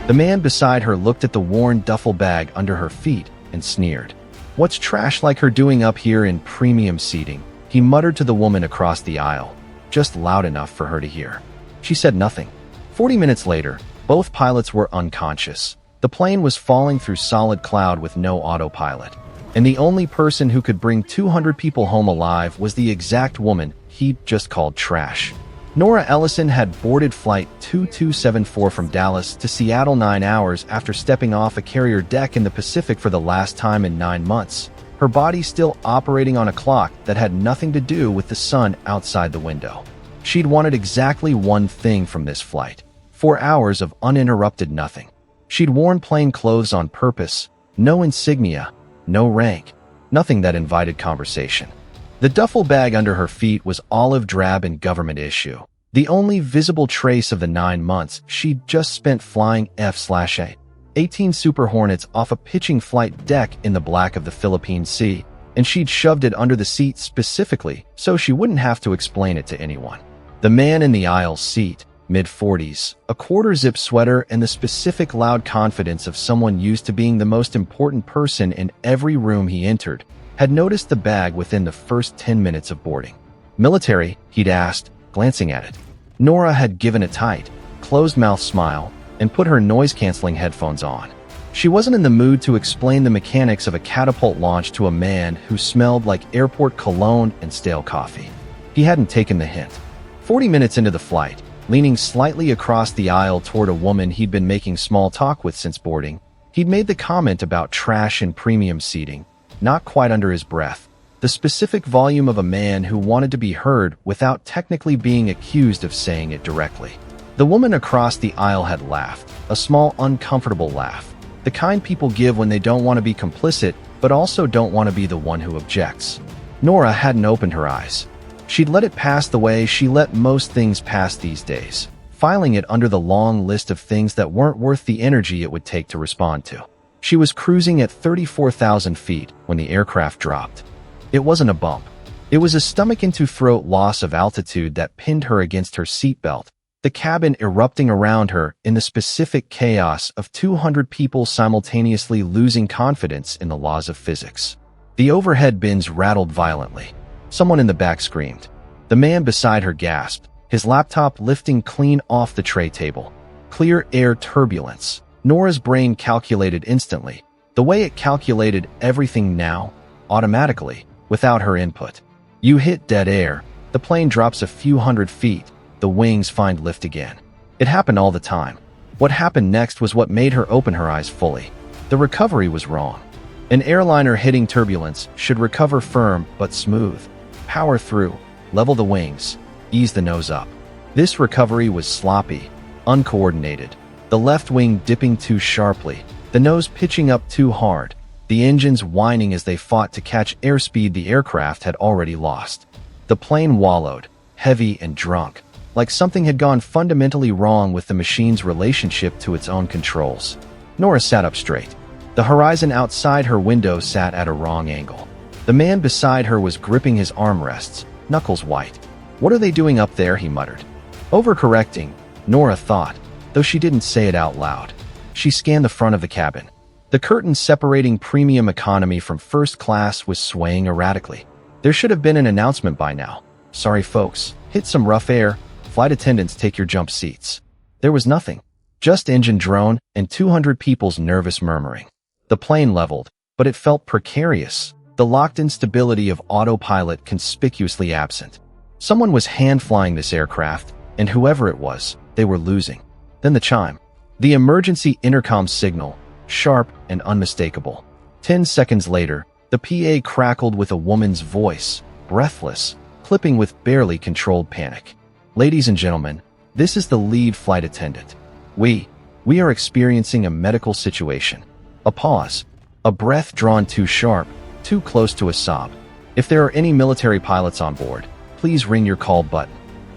The man beside her looked at the worn duffel bag under her feet and sneered. "What's trash like her doing up here in premium seating?" he muttered to the woman across the aisle, just loud enough for her to hear. She said nothing. 40 minutes later, both pilots were unconscious. The plane was falling through solid cloud with no autopilot. And the only person who could bring 200 people home alive was the exact woman he'd just called trash. Nora Ellison had boarded Flight 2274 from Dallas to Seattle 9 hours after stepping off a carrier deck in the Pacific for the last time in 9 months, her body still operating on a clock that had nothing to do with the sun outside the window. She'd wanted exactly one thing from this flight: 4 hours of uninterrupted nothing. She'd worn plain clothes on purpose, no insignia, no rank, nothing that invited conversation. The duffel bag under her feet was olive drab and government issue, the only visible trace of the 9 months she'd just spent flying F/A-18 Super Hornets off a pitching flight deck in the black of the Philippine Sea, and she'd shoved it under the seat specifically so she wouldn't have to explain it to anyone. The man in the aisle seat, mid-40s, a quarter-zip sweater, and the specific loud confidence of someone used to being the most important person in every room he entered, had noticed the bag within the first 10 minutes of boarding. "Military?" he'd asked, glancing at it. Nora had given a tight, closed-mouth smile and put her noise-canceling headphones on. She wasn't in the mood to explain the mechanics of a catapult launch to a man who smelled like airport cologne and stale coffee. He hadn't taken the hint. 40 minutes into the flight, leaning slightly across the aisle toward a woman he'd been making small talk with since boarding, he'd made the comment about trash and premium seating, not quite under his breath, the specific volume of a man who wanted to be heard without technically being accused of saying it directly. The woman across the aisle had laughed, a small, uncomfortable laugh, the kind people give when they don't want to be complicit but also don't want to be the one who objects. Nora hadn't opened her eyes. She'd let it pass the way she let most things pass these days, filing it under the long list of things that weren't worth the energy it would take to respond to. She was cruising at 34,000 feet when the aircraft dropped. It wasn't a bump. It was a stomach-into-throat loss of altitude that pinned her against her seatbelt, the cabin erupting around her in the specific chaos of 200 people simultaneously losing confidence in the laws of physics. The overhead bins rattled violently. Someone in the back screamed. The man beside her gasped, his laptop lifting clean off the tray table. Clear air turbulence. Nora's brain calculated instantly, the way it calculated everything now, automatically, without her input. You hit dead air, the plane drops a few hundred feet, the wings find lift again. It happened all the time. What happened next was what made her open her eyes fully. The recovery was wrong. An airliner hitting turbulence should recover firm but smooth. Power through, level the wings, ease the nose up. This recovery was sloppy, uncoordinated. The left wing dipping too sharply, the nose pitching up too hard, the engines whining as they fought to catch airspeed the aircraft had already lost. The plane wallowed, heavy and drunk, like something had gone fundamentally wrong with the machine's relationship to its own controls. Nora sat up straight. The horizon outside her window sat at a wrong angle. The man beside her was gripping his armrests, knuckles white. "What are they doing up there?" he muttered. Overcorrecting, Nora thought, though she didn't say it out loud. She scanned the front of the cabin. The curtain separating premium economy from first class was swaying erratically. There should have been an announcement by now. "Sorry folks, hit some rough air. Flight attendants take your jump seats." There was nothing. Just engine drone and 200 people's nervous murmuring. The plane leveled, but it felt precarious, the locked-in stability of autopilot conspicuously absent. Someone was hand-flying this aircraft, and whoever it was, they were losing. Then the chime. The emergency intercom signal, sharp and unmistakable. 10 seconds later, the PA crackled with a woman's voice, breathless, clipping with barely controlled panic. "Ladies and gentlemen, this is the lead flight attendant. We are experiencing a medical situation." A pause. A breath drawn too sharp, too close to a sob. "If there are any military pilots on board, please ring your call button.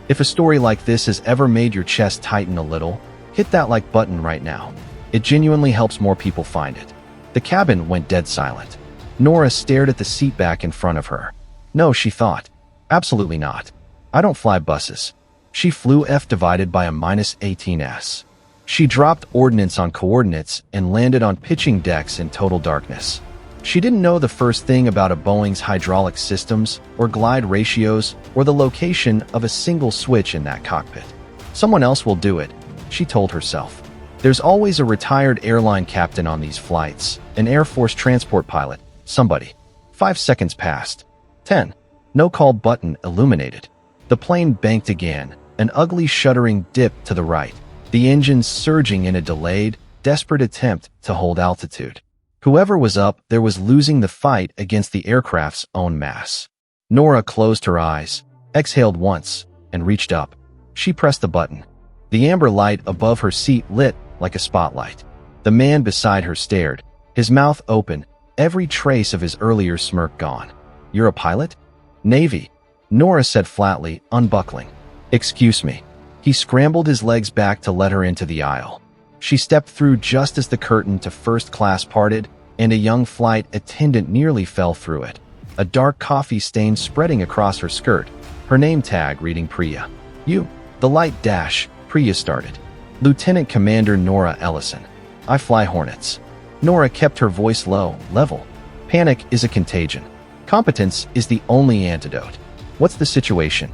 If a story like this has ever made your chest tighten a little, hit that like button right now. It genuinely helps more people find it." The cabin went dead silent. Nora stared at the seat back in front of her. No, she thought. Absolutely not. I don't fly buses. She flew F divided by a -18s. She dropped ordnance on coordinates and landed on pitching decks in total darkness. She didn't know the first thing about a Boeing's hydraulic systems, or glide ratios, or the location of a single switch in that cockpit. Someone else will do it, she told herself. There's always a retired airline captain on these flights, an Air Force transport pilot, somebody. 5 seconds passed. 10. No call button illuminated. The plane banked again, an ugly shuddering dip to the right, the engines surging in a delayed, desperate attempt to hold altitude. Whoever was up there was losing the fight against the aircraft's own mass. Nora closed her eyes, exhaled once, and reached up. She pressed the button. The amber light above her seat lit like a spotlight. The man beside her stared, his mouth open, every trace of his earlier smirk gone. "You're a pilot?" "Navy," Nora said flatly, unbuckling. "Excuse me." He scrambled his legs back to let her into the aisle. She stepped through just as the curtain to first class parted, and a young flight attendant nearly fell through it. A dark coffee stain spreading across her skirt, her name tag reading Priya. "You." The light dash, Priya started. "Lieutenant Commander Nora Ellison. I fly Hornets." Nora kept her voice low, level. Panic is a contagion. Competence is the only antidote. "What's the situation?"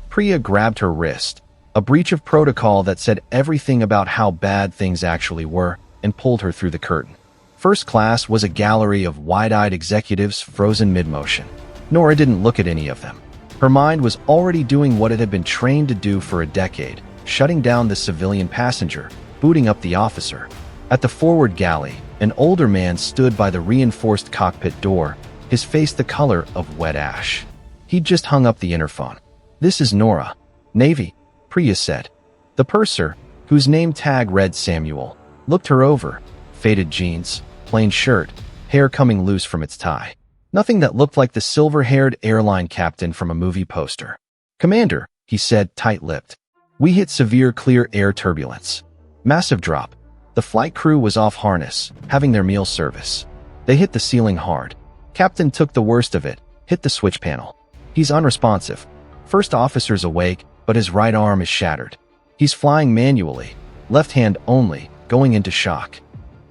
Priya grabbed her wrist, a breach of protocol that said everything about how bad things actually were, and pulled her through the curtain. First class was a gallery of wide-eyed executives frozen mid-motion. Nora didn't look at any of them. Her mind was already doing what it had been trained to do for a decade, shutting down the civilian passenger, booting up the officer. At the forward galley, an older man stood by the reinforced cockpit door, his face the color of wet ash. He'd just hung up the interphone. "This is Nora. Navy," Priya said. The purser, whose name tag read Samuel, looked her over. Faded jeans, plain shirt, hair coming loose from its tie. Nothing that looked like the silver-haired airline captain from a movie poster. "Commander," he said, tight-lipped. "We hit severe clear air turbulence. Massive drop." The flight crew was off harness, having their meal service. They hit the ceiling hard. Captain took the worst of it, hit the switch panel. He's unresponsive. First officer's awake, but his right arm is shattered. He's flying manually, left hand only, going into shock.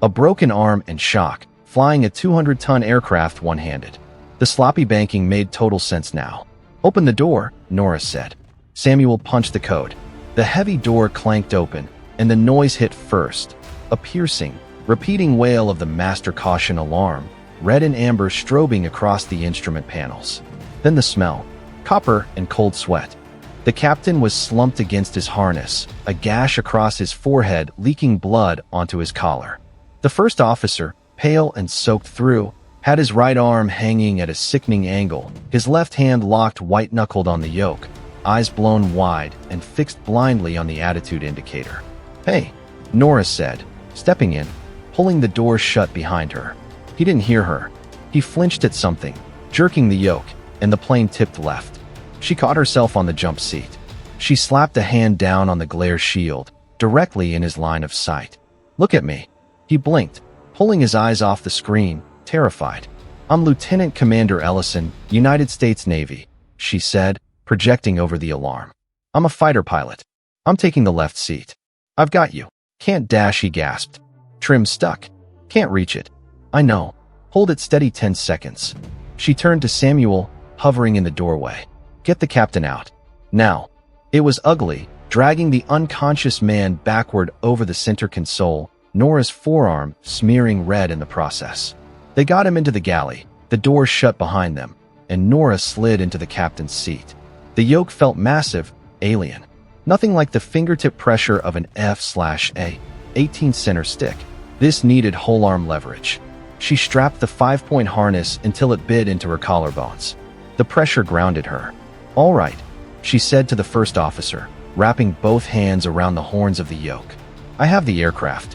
A broken arm and shock, flying a 200-ton aircraft one-handed. The sloppy banking made total sense now. "Open the door," Nora said. Samuel punched the code. The heavy door clanked open, and the noise hit first. A piercing, repeating wail of the master caution alarm, red and amber strobing across the instrument panels. Then the smell, copper and cold sweat. The captain was slumped against his harness, a gash across his forehead leaking blood onto his collar. The first officer, pale and soaked through, had his right arm hanging at a sickening angle, his left hand locked white-knuckled on the yoke, eyes blown wide and fixed blindly on the attitude indicator. "Hey," Nora said, stepping in, pulling the door shut behind her. He didn't hear her. He flinched at something, jerking the yoke, and the plane tipped left. She caught herself on the jump seat. She slapped a hand down on the glare shield, directly in his line of sight. "Look at me." He blinked, pulling his eyes off the screen, terrified. "I'm Lieutenant Commander Ellison, United States Navy," she said, projecting over the alarm. "I'm a fighter pilot. I'm taking the left seat." "I've got you." "Can't dash," he gasped. "Trim stuck. Can't reach it." "I know. Hold it steady 10 seconds. She turned to Samuel, hovering in the doorway. "Get the captain out. Now." It was ugly, dragging the unconscious man backward over the center console, Nora's forearm smearing red in the process. They got him into the galley, the door shut behind them, and Nora slid into the captain's seat. The yoke felt massive, alien. Nothing like the fingertip pressure of an F/A 18 center stick. This needed whole arm leverage. She strapped the 5-point harness until it bit into her collarbones. The pressure grounded her. "All right," she said to the first officer, wrapping both hands around the horns of the yoke. "I have the aircraft."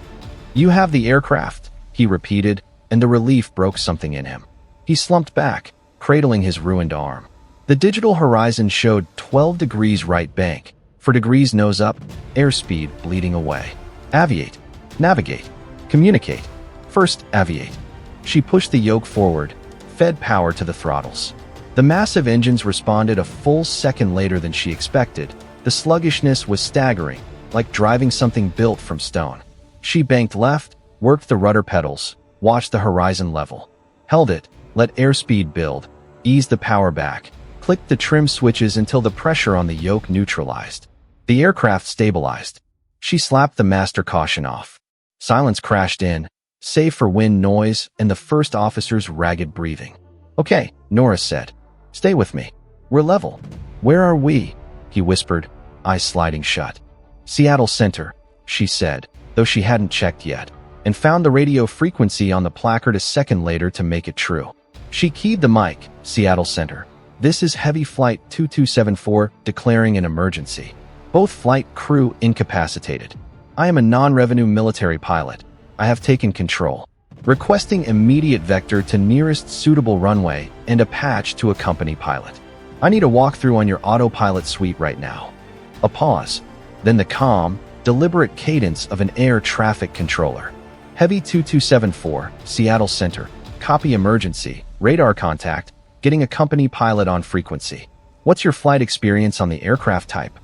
"You have the aircraft," he repeated, and the relief broke something in him. He slumped back, cradling his ruined arm. The digital horizon showed 12 degrees right bank, 4 degrees nose up, airspeed bleeding away. "Aviate. Navigate. Communicate. First, aviate." She pushed the yoke forward, fed power to the throttles. The massive engines responded a full second later than she expected. The sluggishness was staggering, like driving something built from stone. She banked left, worked the rudder pedals, watched the horizon level, held it, let airspeed build, eased the power back, clicked the trim switches until the pressure on the yoke neutralized. The aircraft stabilized. She slapped the master caution off. Silence crashed in, save for wind noise and the first officer's ragged breathing. "Okay," Nora said. "Stay with me. We're level." "Where are we?" he whispered, eyes sliding shut. "Seattle Center," she said, though she hadn't checked yet, and found the radio frequency on the placard a second later to make it true. She keyed the mic. "Seattle Center. This is Heavy Flight 2274 declaring an emergency. Both flight crew incapacitated. I am a non-revenue military pilot. I have taken control. Requesting immediate vector to nearest suitable runway and a patch to accompany pilot. I need a walkthrough on your autopilot suite right now." A pause, then the calm, deliberate cadence of an air traffic controller. "Heavy 2274, Seattle Center. Copy emergency. Radar contact. Getting a company pilot on frequency. What's your flight experience on the aircraft type?"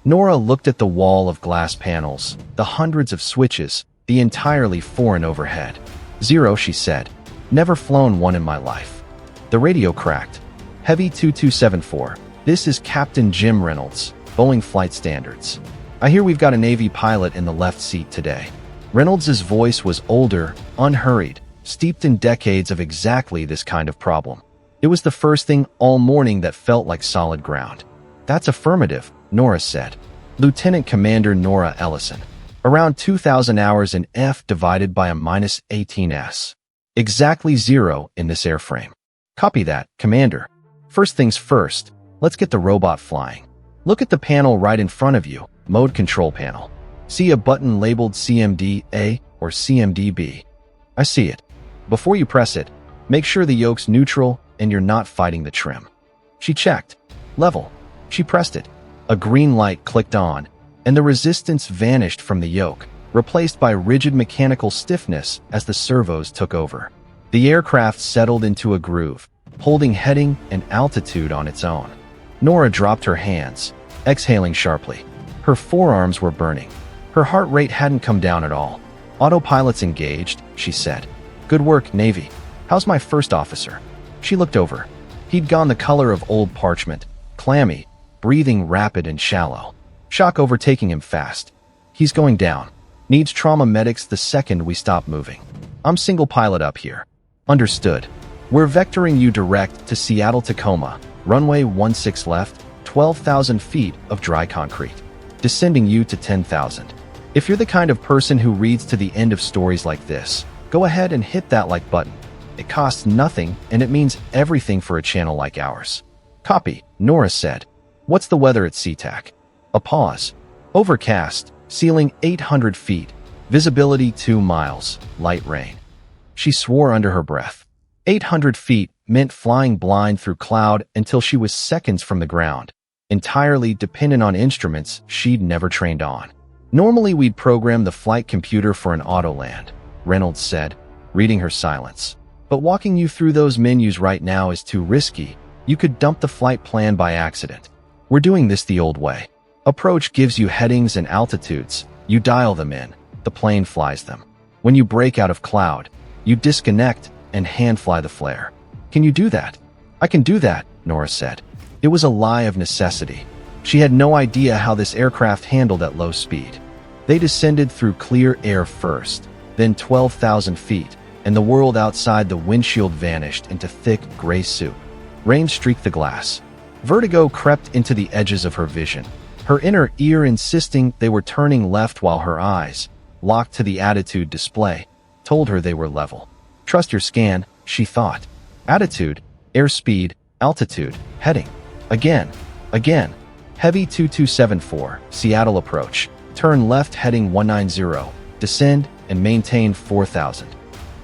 Nora looked at the wall of glass panels, the hundreds of switches, the entirely foreign overhead. "Zero," she said. "Never flown one in my life." The radio cracked. "Heavy 2274, this is Captain Jim Reynolds, Boeing Flight Standards. I hear we've got a Navy pilot in the left seat today." Reynolds's voice was older, unhurried, steeped in decades of exactly this kind of problem. It was the first thing all morning that felt like solid ground. "That's affirmative," Nora said. "Lieutenant Commander Nora Ellison. Around 2,000 hours in F divided by a -18s. Exactly zero in this airframe." "Copy that, Commander. First things first, let's get the robot flying. Look at the panel right in front of you, mode control panel. See a button labeled CMD-A or CMD-B? I see it. Before you press it, make sure the yoke's neutral and you're not fighting the trim." She checked. Level. She pressed it. A green light clicked on, and the resistance vanished from the yoke, replaced by rigid mechanical stiffness as the servos took over. The aircraft settled into a groove, holding heading and altitude on its own. Nora dropped her hands, exhaling sharply. Her forearms were burning. Her heart rate hadn't come down at all. "Autopilot's engaged," she said. "Good work, Navy. How's my first officer?" She looked over. He'd gone the color of old parchment, clammy, breathing rapid and shallow. Shock overtaking him fast. "He's going down. Needs trauma medics the second we stop moving. I'm single pilot up here." "Understood. We're vectoring you direct to Seattle Tacoma, runway 16 left, 12,000 feet of dry concrete. Descending you to 10,000. If you're the kind of person who reads to the end of stories like this, go ahead and hit that like button. It costs nothing, and it means everything for a channel like ours." "Copy," Nora said. "What's the weather at SeaTac?" A pause. "Overcast, ceiling 800 feet, visibility 2 miles, light rain." She swore under her breath. 800 feet meant flying blind through cloud until she was seconds from the ground, entirely dependent on instruments she'd never trained on. "Normally we'd program the flight computer for an auto land," Reynolds said, reading her silence. "But walking you through those menus right now is too risky. You could dump the flight plan by accident. We're doing this the old way. Approach gives you headings and altitudes. You dial them in. The plane flies them. When you break out of cloud, you disconnect and hand fly the flare. Can you do that?" "I can do that," Nora said. It was a lie of necessity. She had no idea how this aircraft handled at low speed. They descended through clear air first, then 12,000 feet, and the world outside the windshield vanished into thick gray soup. Rain streaked the glass. Vertigo crept into the edges of her vision, her inner ear insisting they were turning left while her eyes, locked to the attitude display, told her they were level. "Trust your scan," she thought. Attitude, airspeed, altitude, heading. Again. Heavy 2274, Seattle approach. Turn left heading 190, descend and maintain 4,000.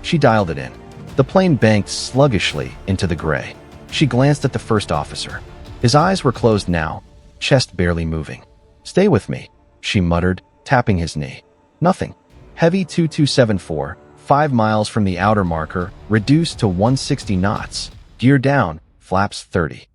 She dialed it in. The plane banked sluggishly into the gray. She glanced at the first officer. His eyes were closed now, chest barely moving. "Stay with me," she muttered, tapping his knee. Nothing. Heavy 2274, 5 miles from the outer marker, reduced to 160 knots. Gear down, flaps 30.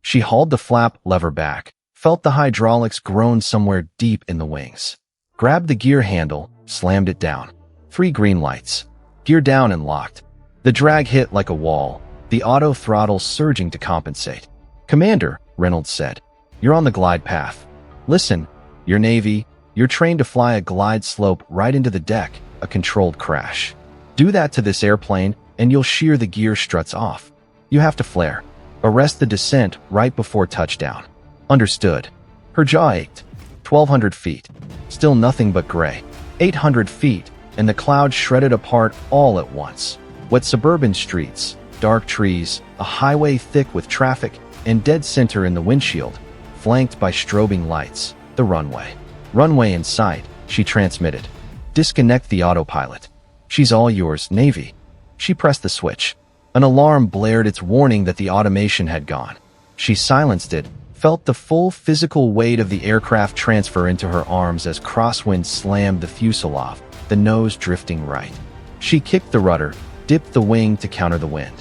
She hauled the flap lever back, felt the hydraulics groan somewhere deep in the wings. grabbed the gear handle, slammed it down. 3 green lights. Gear down and locked. The drag hit like a wall, the auto throttle surging to compensate. "Commander," Reynolds said, "you're on the glide path. Listen, you're Navy, you're trained to fly a glide slope right into the deck, a controlled crash. Do that to this airplane and you'll shear the gear struts off. You have to flare. Arrest the descent right before touchdown." "Understood." Her jaw ached. 1,200 feet. Still nothing but gray. 800 feet, and the clouds shredded apart all at once. Wet suburban streets, dark trees, a highway thick with traffic, and dead center in the windshield, flanked by strobing lights, the runway. "Runway in sight," she transmitted. "Disconnect the autopilot. She's all yours, Navy." She pressed the switch. An alarm blared its warning that the automation had gone. She silenced it, felt the full physical weight of the aircraft transfer into her arms as crosswind slammed the fuselage, the nose drifting right. She kicked the rudder, dipped the wing to counter the wind.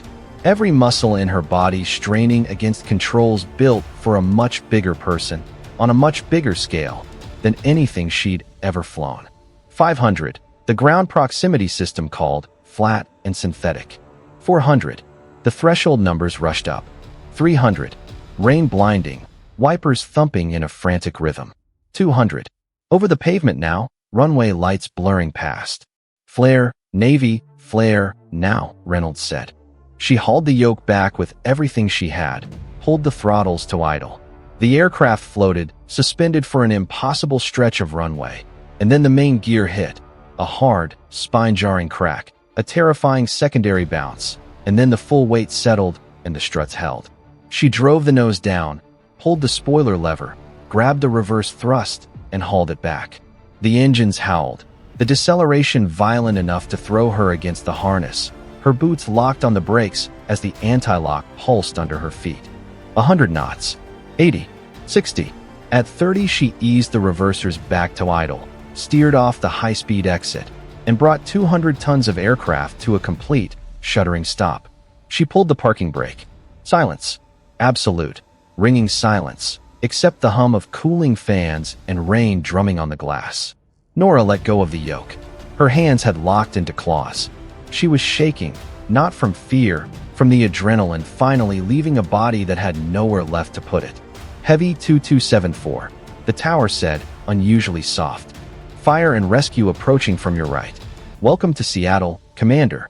Every muscle in her body straining against controls built for a much bigger person, on a much bigger scale, than anything she'd ever flown. 500, the ground proximity system called, flat and synthetic. 400, the threshold numbers rushed up. 300, rain blinding, wipers thumping in a frantic rhythm. 200, over the pavement now, runway lights blurring past. "Flare, Navy, flare, now," Reynolds said. She hauled the yoke back with everything she had, pulled the throttles to idle. The aircraft floated, suspended for an impossible stretch of runway, and then the main gear hit. A hard, spine-jarring crack, a terrifying secondary bounce, and then the full weight settled and the struts held. She drove the nose down, pulled the spoiler lever, grabbed the reverse thrust, and hauled it back. The engines howled, the deceleration violent enough to throw her against the harness. Her boots locked on the brakes as the anti-lock pulsed under her feet. 100 knots. 80. 60. At 30, she eased the reversers back to idle, steered off the high-speed exit, and brought 200 tons of aircraft to a complete, shuddering stop. She pulled the parking brake. Silence. Absolute, ringing silence, except the hum of cooling fans and rain drumming on the glass. Nora let go of the yoke. Her hands had locked into claws. She was shaking, not from fear, from the adrenaline finally leaving a body that had nowhere left to put it. Heavy 2274, the tower said, unusually soft. "Fire and rescue approaching from your right. Welcome to Seattle, Commander."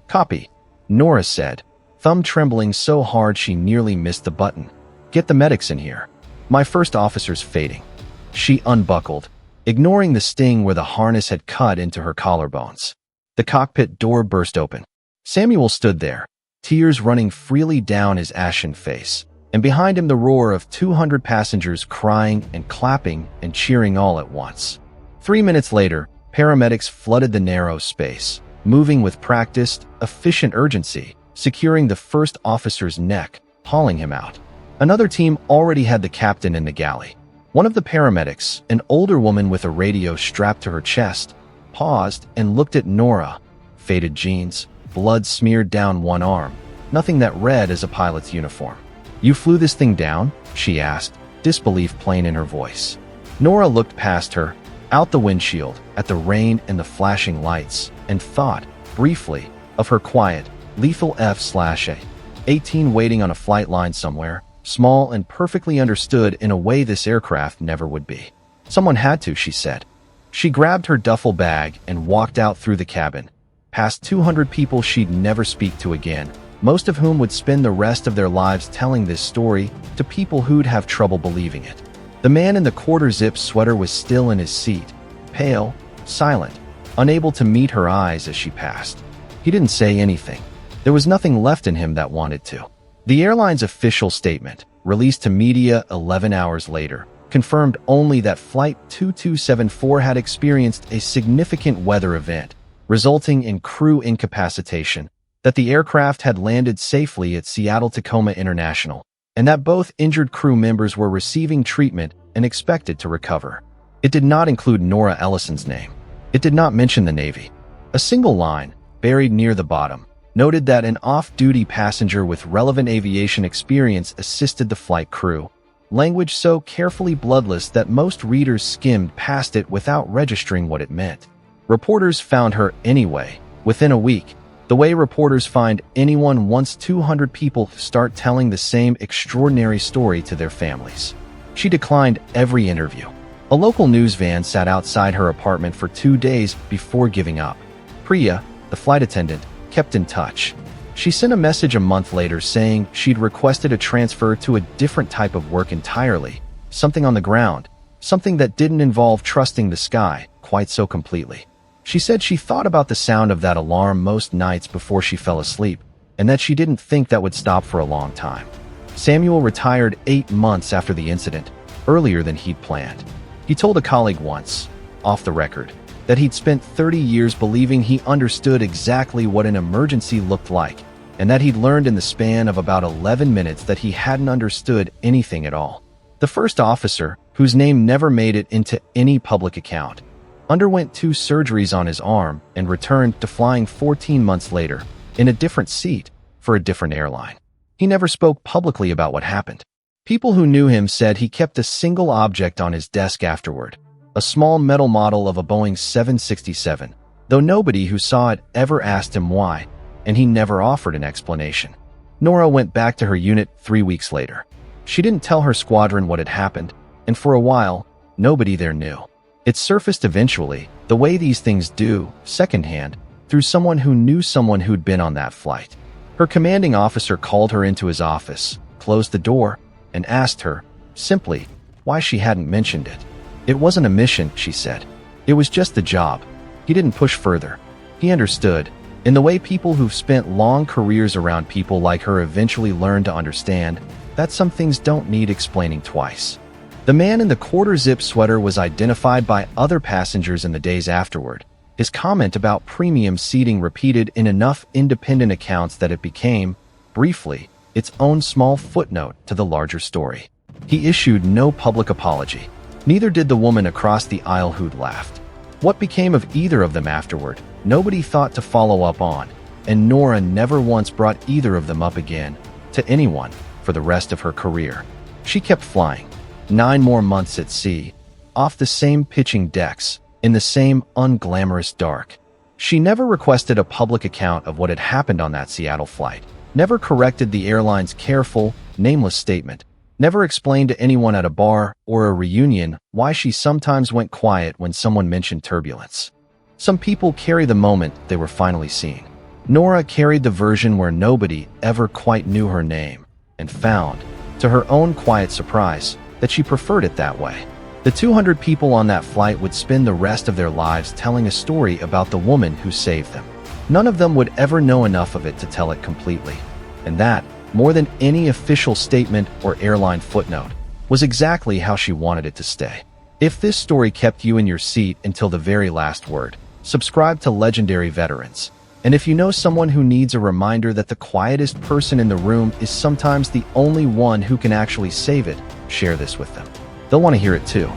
"Copy," Nora said, thumb trembling so hard she nearly missed the button. "Get the medics in here. My first officer's fading." She unbuckled, ignoring the sting where the harness had cut into her collarbones. The cockpit door burst open. Samuel stood there, tears running freely down his ashen face, and behind him the roar of 200 passengers crying and clapping and cheering all at once. 3 minutes later, paramedics flooded the narrow space, moving with practiced, efficient urgency, securing the first officer's neck, hauling him out. Another team already had the captain in the galley. One of the paramedics, an older woman with a radio strapped to her chest, paused and looked at Nora. Faded jeans, blood smeared down one arm, nothing that read as a pilot's uniform. "You flew this thing down?" she asked, disbelief plain in her voice. Nora looked past her, out the windshield, at the rain and the flashing lights, and thought, briefly, of her quiet, lethal F/A-18 waiting on a flight line somewhere, small and perfectly understood in a way this aircraft never would be. "Someone had to," she said. She grabbed her duffel bag and walked out through the cabin, past 200 people she'd never speak to again, most of whom would spend the rest of their lives telling this story to people who'd have trouble believing it. The man in the quarter-zip sweater was still in his seat, pale, silent, unable to meet her eyes as she passed. He didn't say anything. There was nothing left in him that wanted to. The airline's official statement, released to media 11 hours later, confirmed only that Flight 2274 had experienced a significant weather event, resulting in crew incapacitation, that the aircraft had landed safely at Seattle-Tacoma International, and that both injured crew members were receiving treatment and expected to recover. It did not include Nora Ellison's name. It did not mention the Navy. A single line, buried near the bottom, noted that an off-duty passenger with relevant aviation experience assisted the flight crew, language so carefully bloodless that most readers skimmed past it without registering what it meant. Reporters found her anyway, within a week, the way reporters find anyone once 200 people start telling the same extraordinary story to their families. She declined every interview. A local news van sat outside her apartment for 2 days before giving up. Priya, the flight attendant, kept in touch. She sent a message a month later saying she'd requested a transfer to a different type of work entirely, something on the ground, something that didn't involve trusting the sky quite so completely. She said she thought about the sound of that alarm most nights before she fell asleep, and that she didn't think that would stop for a long time. Samuel retired 8 months after the incident, earlier than he'd planned. He told a colleague once, off the record, that he'd spent 30 years believing he understood exactly what an emergency looked like, and that he'd learned in the span of about 11 minutes that he hadn't understood anything at all. The first officer, whose name never made it into any public account, underwent 2 surgeries on his arm and returned to flying 14 months later, in a different seat, for a different airline. He never spoke publicly about what happened. People who knew him said he kept a single object on his desk afterward, a small metal model of a Boeing 767, though nobody who saw it ever asked him why, and he never offered an explanation. Nora went back to her unit 3 weeks later. She didn't tell her squadron what had happened, and for a while, nobody there knew. It surfaced eventually, the way these things do, secondhand, through someone who knew someone who'd been on that flight. Her commanding officer called her into his office, closed the door, and asked her, simply, why she hadn't mentioned it. It wasn't a mission, she said. It was just the job. He didn't push further. He understood, in the way people who've spent long careers around people like her eventually learn to understand, that some things don't need explaining twice. The man in the quarter-zip sweater was identified by other passengers in the days afterward, his comment about premium seating repeated in enough independent accounts that it became, briefly, its own small footnote to the larger story. He issued no public apology. Neither did the woman across the aisle who'd laughed. What became of either of them afterward, nobody thought to follow up on, and Nora never once brought either of them up again, to anyone, for the rest of her career. She kept flying. 9 more months at sea, off the same pitching decks, in the same unglamorous dark. She never requested a public account of what had happened on that Seattle flight, never corrected the airline's careful, nameless statement, never explained to anyone at a bar or a reunion why she sometimes went quiet when someone mentioned turbulence. Some people carry the moment they were finally seen. Nora carried the version where nobody ever quite knew her name, and found, to her own quiet surprise, that she preferred it that way. The 200 people on that flight would spend the rest of their lives telling a story about the woman who saved them. None of them would ever know enough of it to tell it completely. And that, more than any official statement or airline footnote, was exactly how she wanted it to stay. If this story kept you in your seat until the very last word, subscribe to Legendary Veterans. And if you know someone who needs a reminder that the quietest person in the room is sometimes the only one who can actually save it, share this with them. They'll want to hear it too.